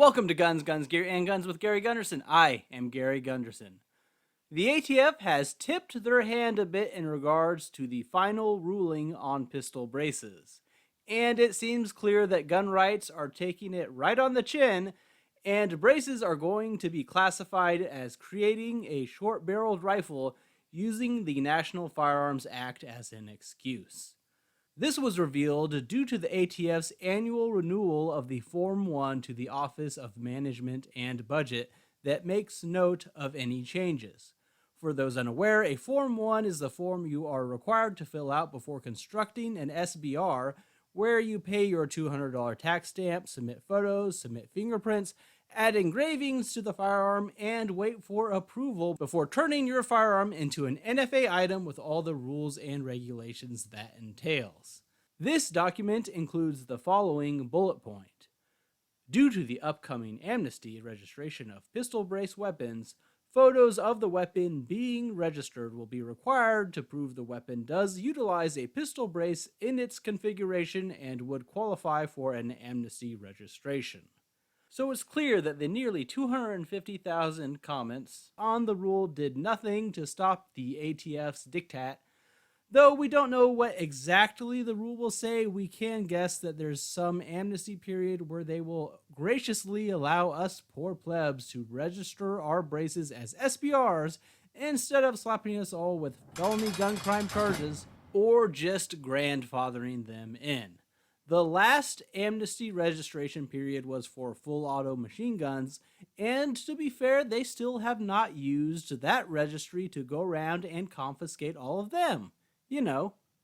Welcome to Guns, Guns, Gear, and Guns with Gary Gunderson. I am Gary Gunderson. The ATF has tipped their hand a bit in regards to the final ruling on pistol braces. And it seems clear that gun rights are taking it right on the chin, and braces are going to be classified as creating a short-barreled rifle using the National Firearms Act as an excuse. This was revealed due to the ATF's annual renewal of the Form 1 to the Office of Management and Budget that makes note of any changes. For those unaware, a Form 1 is the form you are required to fill out before constructing an SBR, where you pay your $200 tax stamp, submit photos, submit fingerprints, add engravings to the firearm, and wait for approval before turning your firearm into an NFA item with all the rules and regulations that entails. This document includes the following bullet point. Due to the upcoming amnesty registration of pistol brace weapons, photos of the weapon being registered will be required to prove the weapon does utilize a pistol brace in its configuration and would qualify for an amnesty registration. So it's clear that the nearly 250,000 comments on the rule did nothing to stop the ATF's diktat. Though we don't know what exactly the rule will say, we can guess that there's some amnesty period where they will graciously allow us poor plebs to register our braces as SBRs instead of slapping us all with felony gun crime charges or just grandfathering them in. The last amnesty registration period was for full auto machine guns, and to be fair, they still have not used that registry to go around and confiscate all of them.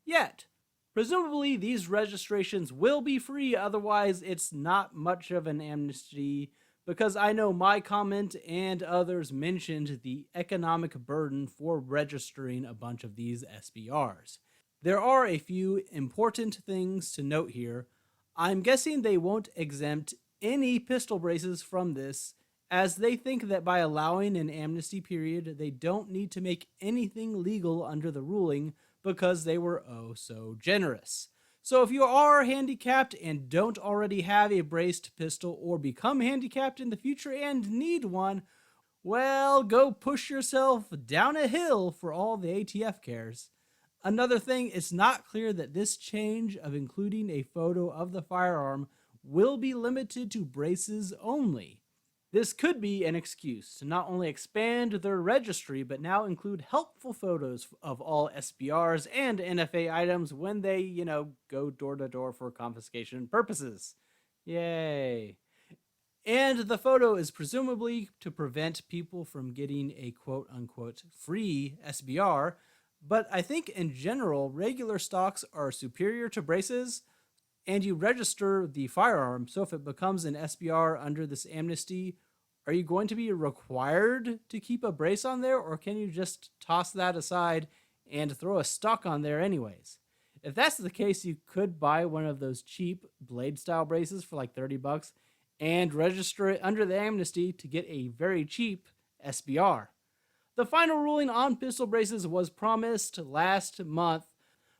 Yet. Presumably, these registrations will be free, otherwise it's not much of an amnesty, because I know my comment and others mentioned the economic burden for registering a bunch of these SBRs. There are a few important things to note here. I'm guessing they won't exempt any pistol braces from this, as they think that by allowing an amnesty period, they don't need to make anything legal under the ruling because they were oh so generous. So if you are handicapped and don't already have a braced pistol or become handicapped in the future and need one, well, go push yourself down a hill for all the ATF cares. Another thing, it's not clear that this change of including a photo of the firearm will be limited to braces only. This could be an excuse to not only expand their registry, but now include helpful photos of all SBRs and NFA items when they, go door to door for confiscation purposes. Yay. And the photo is presumably to prevent people from getting a quote-unquote free SBR, but I think in general, regular stocks are superior to braces, and you register the firearm, so if it becomes an SBR under this amnesty, are you going to be required to keep a brace on there, or can you just toss that aside and throw a stock on there anyways? If that's the case, you could buy one of those cheap blade-style braces for like $30 and register it under the amnesty to get a very cheap SBR. The final ruling on pistol braces was promised last month,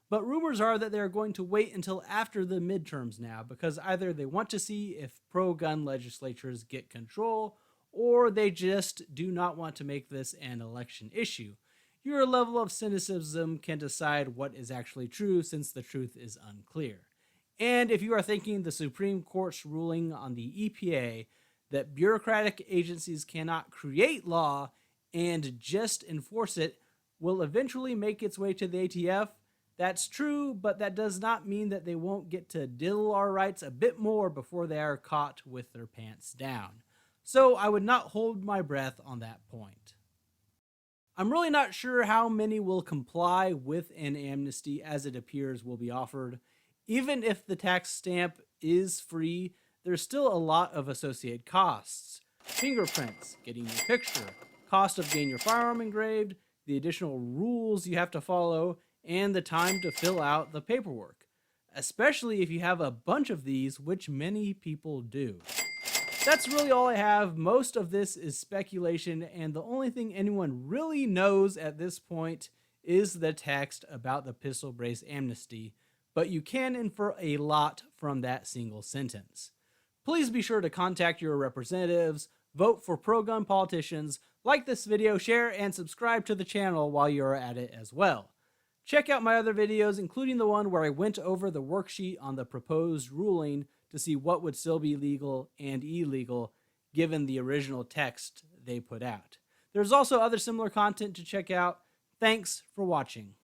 but rumors are that they're going to wait until after the midterms now because either they want to see if pro-gun legislatures get control or they just do not want to make this an election issue. Your level of cynicism can decide what is actually true since the truth is unclear. And if you are thinking the Supreme Court's ruling on the EPA that bureaucratic agencies cannot create law and just enforce it will eventually make its way to the ATF, that's true, but that does not mean that they won't get to diddle our rights a bit more before they are caught with their pants down. So I would not hold my breath on that point. I'm really not sure how many will comply with an amnesty as it appears will be offered. Even if the tax stamp is free, there's still a lot of associated costs. Fingerprints, getting your picture, cost of getting your firearm engraved, the additional rules you have to follow, and the time to fill out the paperwork, especially if you have a bunch of these, which many people do. That's really all I have. Most of this is speculation, and the only thing anyone really knows at this point is the text about the pistol brace amnesty, but you can infer a lot from that single sentence. Please be sure to contact your representatives, vote for pro-gun politicians, like this video, share, and subscribe to the channel while you're at it as well. Check out my other videos, including the one where I went over the worksheet on the proposed ruling to see what would still be legal and illegal given the original text they put out. There's also other similar content to check out. Thanks for watching.